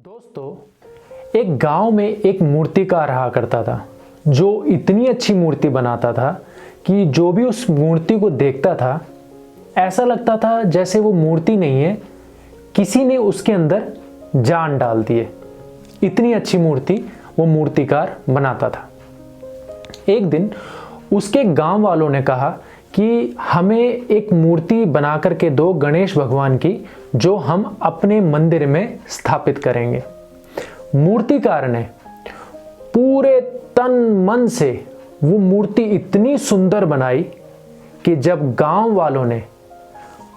दोस्तों, एक गांव में एक मूर्तिकार रहा करता था जो इतनी अच्छी मूर्ति बनाता था कि जो भी उस मूर्ति को देखता था ऐसा लगता था जैसे वो मूर्ति नहीं है, किसी ने उसके अंदर जान डाल दी है। इतनी अच्छी मूर्ति वो मूर्तिकार बनाता था। एक दिन उसके गांव वालों ने कहा कि हमें एक मूर्ति बना करके दो गणेश भगवान की, जो हम अपने मंदिर में स्थापित करेंगे। मूर्तिकार ने पूरे तन मन से वो मूर्ति इतनी सुंदर बनाई कि जब गांव वालों ने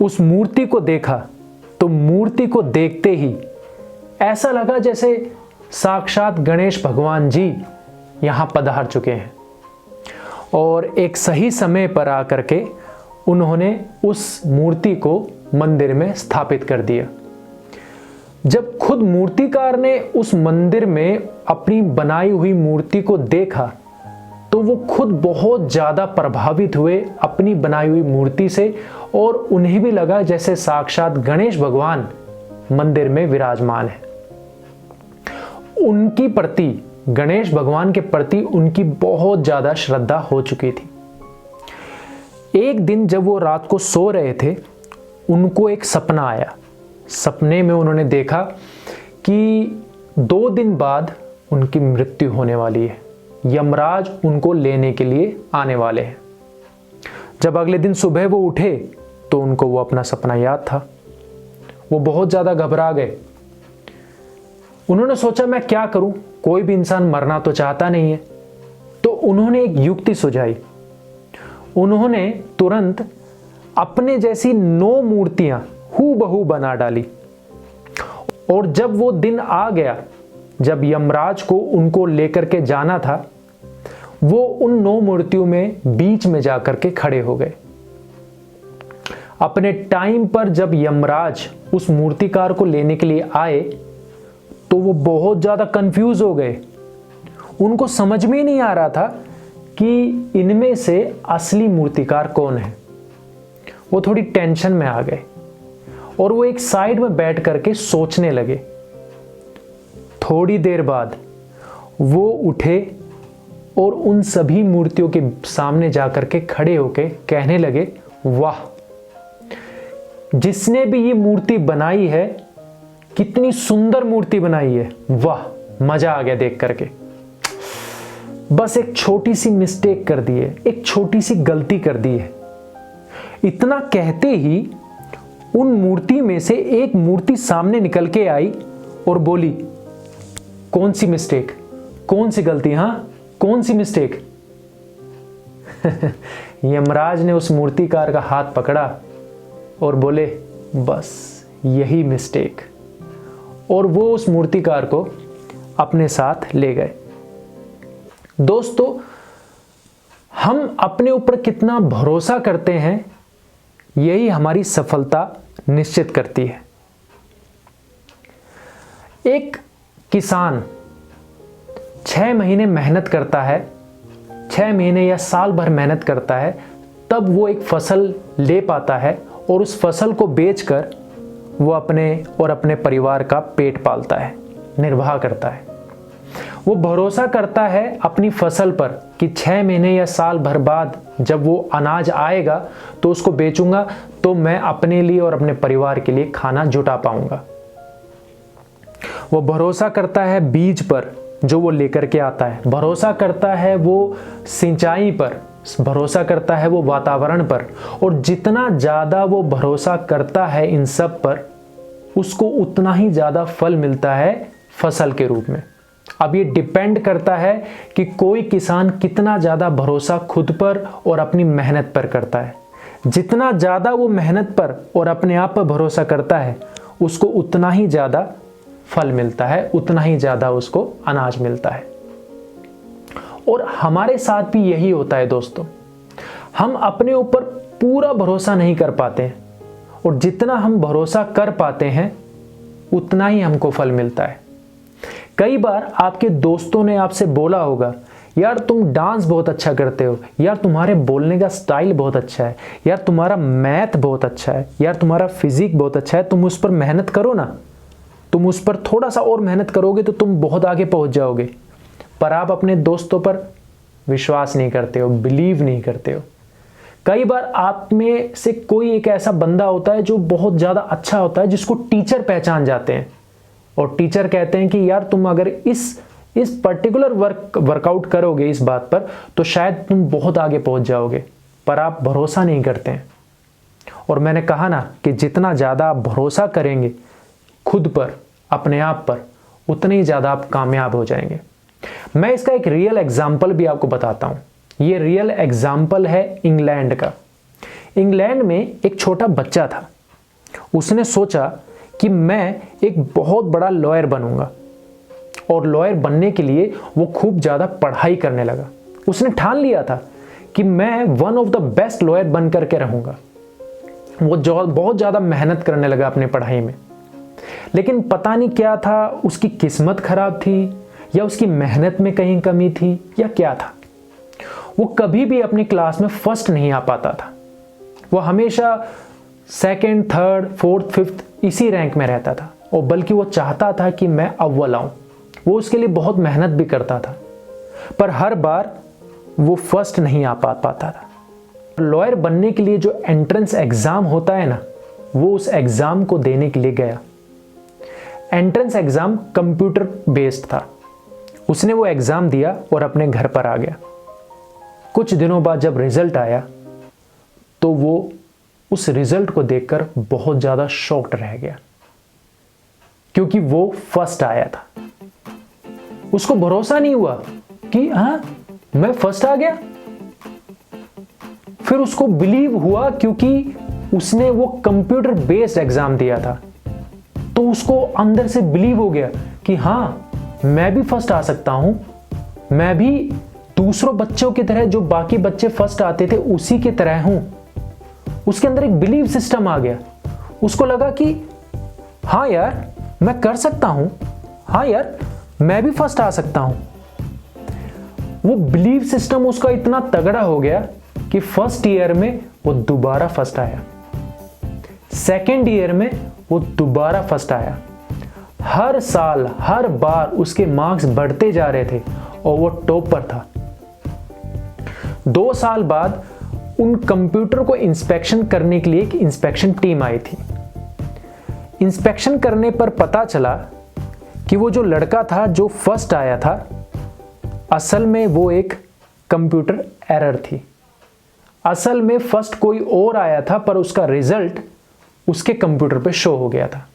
उस मूर्ति को देखा तो मूर्ति को देखते ही ऐसा लगा जैसे साक्षात गणेश भगवान जी यहां पधार चुके हैं। और एक सही समय पर आकर के उन्होंने उस मूर्ति को मंदिर में स्थापित कर दिया। जब खुद मूर्तिकार ने उस मंदिर में अपनी बनाई हुई मूर्ति को देखा तो वो खुद बहुत ज्यादा प्रभावित हुए अपनी बनाई हुई मूर्ति से, और उन्हें भी लगा जैसे साक्षात गणेश भगवान मंदिर में विराजमान है। उनकी प्रति, गणेश भगवान के प्रति उनकी बहुत ज्यादा श्रद्धा हो चुकी थी। एक दिन जब वो रात को सो रहे थे, उनको एक सपना आया। सपने में उन्होंने देखा कि 2 दिन बाद उनकी मृत्यु होने वाली है। यमराज उनको लेने के लिए आने वाले हैं। जब अगले दिन सुबह वो उठे तो उनको वो अपना सपना याद था। वो बहुत ज्यादा घबरा गए। उन्होंने सोचा मैं क्या करूं, कोई भी इंसान मरना तो चाहता नहीं है। तो उन्होंने एक युक्ति सुझाई। उन्होंने तुरंत अपने जैसी 9 मूर्तियां हूबहू बना डाली। और जब वो दिन आ गया जब यमराज को उनको लेकर के जाना था, वो उन 9 मूर्तियों में बीच में जाकर के खड़े हो गए। अपने टाइम पर जब यमराज उस मूर्तिकार को लेने के लिए आए तो वो बहुत ज्यादा कंफ्यूज हो गए। उनको समझ में नहीं आ रहा था कि इनमें से असली मूर्तिकार कौन है। वो थोड़ी टेंशन में आ गए और वो एक साइड में बैठ करके सोचने लगे। थोड़ी देर बाद वो उठे और उन सभी मूर्तियों के सामने जाकर के खड़े होके कहने लगे, वाह, जिसने भी ये मूर्ति बनाई है कितनी सुंदर मूर्ति बनाई है, वाह, मजा आ गया देख करके। बस एक छोटी सी मिस्टेक कर दी है, एक छोटी सी गलती कर दी है। इतना कहते ही उन मूर्ति में से एक मूर्ति सामने निकल के आई और बोली, कौन सी मिस्टेक, कौन सी गलती, हां कौन सी मिस्टेक। यमराज ने उस मूर्तिकार का हाथ पकड़ा और बोले, बस यही मिस्टेक। और वो उस मूर्तिकार को अपने साथ ले गए। दोस्तों, हम अपने ऊपर कितना भरोसा करते हैं यही हमारी सफलता निश्चित करती है। एक किसान 6 महीने मेहनत करता है, 6 महीने या साल भर मेहनत करता है, तब वो एक फसल ले पाता है और उस फसल को बेचकर वो अपने और अपने परिवार का पेट पालता है, निर्वाह करता है। वो भरोसा करता है अपनी फसल पर कि 6 महीने या साल भर बाद जब वो अनाज आएगा तो उसको बेचूंगा तो मैं अपने लिए और अपने परिवार के लिए खाना जुटा पाऊंगा। वो भरोसा करता है बीज पर जो वो लेकर के आता है, भरोसा करता है वो सिंचाई पर, भरोसा करता है वो वातावरण पर। और जितना ज्यादा वो भरोसा करता है इन सब पर, उसको उतना ही ज्यादा फल मिलता है फसल के रूप में। अब ये डिपेंड करता है कि कोई किसान कितना ज्यादा भरोसा खुद पर और अपनी मेहनत पर करता है। जितना ज्यादा वो मेहनत पर और अपने आप पर भरोसा करता है, उसको उतना ही ज्यादा फल मिलता है, उतना ही ज्यादा उसको अनाज मिलता है। और हमारे साथ भी यही होता है दोस्तों। हम अपने ऊपर पूरा भरोसा नहीं कर पाते हैं, और जितना हम भरोसा कर पाते हैं उतना ही हमको फल मिलता है। कई बार आपके दोस्तों ने आपसे बोला होगा, यार तुम डांस बहुत अच्छा करते हो, यार तुम्हारे बोलने का स्टाइल बहुत अच्छा है, यार तुम्हारा मैथ बहुत अच्छा है, यार तुम्हारा फिजिक बहुत अच्छा है, तुम उस पर मेहनत करो ना। तुम उस पर थोड़ा सा और मेहनत करोगे तो तुम बहुत आगे पहुंच जाओगे। पर आप अपने दोस्तों पर विश्वास नहीं करते हो, बिलीव नहीं करते हो। कई बार आप में से कोई एक ऐसा बंदा होता है जो बहुत ज़्यादा अच्छा होता है, जिसको टीचर पहचान जाते हैं और टीचर कहते हैं कि यार तुम अगर इस पर्टिकुलर वर्कआउट करोगे इस बात पर तो शायद तुम बहुत आगे पहुंच जाओगे, पर आप भरोसा नहीं करते हैं। और मैंने कहा ना कि जितना ज़्यादा आप भरोसा करेंगे खुद पर, अपने आप पर, उतने ही ज़्यादा आप कामयाब हो जाएंगे। मैं इसका एक रियल एग्जाम्पल भी आपको बताता हूँ। ये रियल एग्जाम्पल है इंग्लैंड का। इंग्लैंड में एक छोटा बच्चा था। उसने सोचा कि मैं एक बहुत बड़ा लॉयर बनूंगा, और लॉयर बनने के लिए वो खूब ज़्यादा पढ़ाई करने लगा। उसने ठान लिया था कि मैं one of the best lawyer बन करके रहूंगा। वो बहुत ज़्यादा मेहनत करने लगा अपनी पढ़ाई में। लेकिन पता नहीं क्या था, उसकी किस्मत खराब थी या उसकी मेहनत में कहीं कमी थी या क्या था। वो कभी भी अपनी क्लास में फर्स्ट नहीं आ पाता था। वो हमेशा सेकंड, थर्ड, फोर्थ, फिफ्थ इसी रैंक में रहता था, और बल्कि वो चाहता था कि मैं अव्वल आऊं। वो उसके लिए बहुत मेहनत भी करता था, पर हर बार वो फर्स्ट नहीं आ पाता था। लॉयर बनने के लिए जो एंट्रेंस एग्जाम होता है ना, वो उस एग्जाम को देने के लिए गया। एंट्रेंस एग्जाम कंप्यूटर बेस्ड था। उसने वो एग्जाम दिया और अपने घर पर आ गया। कुछ दिनों बाद जब रिजल्ट आया तो वो उस रिजल्ट को देखकर बहुत ज़्यादा शॉक्ड रह गया, क्योंकि वो फर्स्ट आया था। उसको भरोसा नहीं हुआ कि हाँ मैं फर्स्ट आ गया। फिर उसको बिलीव हुआ, क्योंकि उसने वो कंप्यूटर बेस्ड एग्जाम दिया था, तो उसको अंदर से बिलीव हो गया कि हाँ मैं भी फर्स्ट आ सकता हूं। मैं भी दूसरों बच्चों की तरह, जो बाकी बच्चे फर्स्ट आते थे उसी की तरह हूं। उसके अंदर एक बिलीव सिस्टम आ गया। उसको लगा कि हाँ यार मैं कर सकता हूं, हाँ यार मैं भी फर्स्ट आ सकता हूं। वो बिलीव सिस्टम उसका इतना तगड़ा हो गया कि फर्स्ट ईयर में वो दोबारा फर्स्ट आया, सेकेंड ईयर में वो दोबारा फर्स्ट आया। हर साल, हर बार उसके मार्क्स बढ़ते जा रहे थे और वो टॉप पर था। 2 साल बाद उन कंप्यूटर को इंस्पेक्शन करने के लिए एक इंस्पेक्शन टीम आई थी। इंस्पेक्शन करने पर पता चला कि वो जो लड़का था जो फर्स्ट आया था, असल में वो एक कंप्यूटर एरर थी। असल में फर्स्ट कोई और आया था, पर उसका रिजल्ट उसके कंप्यूटर पे शो हो गया था।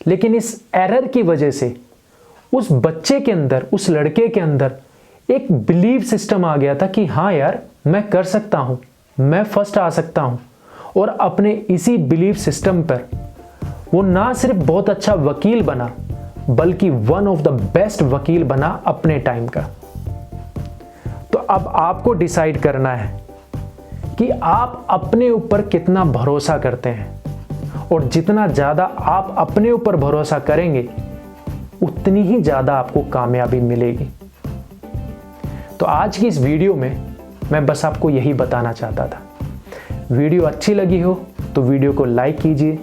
लेकिन इस एरर की वजह से उस बच्चे के अंदर, उस लड़के के अंदर एक बिलीव सिस्टम आ गया था कि हाँ यार मैं कर सकता हूं, मैं फर्स्ट आ सकता हूं। और अपने इसी बिलीव सिस्टम पर वो ना सिर्फ बहुत अच्छा वकील बना, बल्कि वन ऑफ द बेस्ट वकील बना अपने टाइम का। तो अब आपको डिसाइड करना है कि आप अपने ऊपर कितना भरोसा करते हैं, और जितना ज़्यादा आप अपने ऊपर भरोसा करेंगे उतनी ही ज़्यादा आपको कामयाबी मिलेगी। तो आज की इस वीडियो में मैं बस आपको यही बताना चाहता था। वीडियो अच्छी लगी हो तो वीडियो को लाइक कीजिए,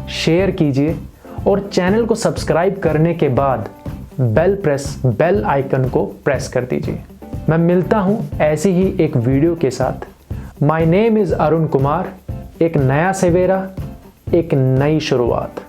शेयर कीजिए, और चैनल को सब्सक्राइब करने के बाद बेल आइकन को प्रेस कर दीजिए। मैं मिलता हूं ऐसी ही एक वीडियो के साथ। My name is Arun Kumar. एक नया सवेरा, एक नई शुरुआत।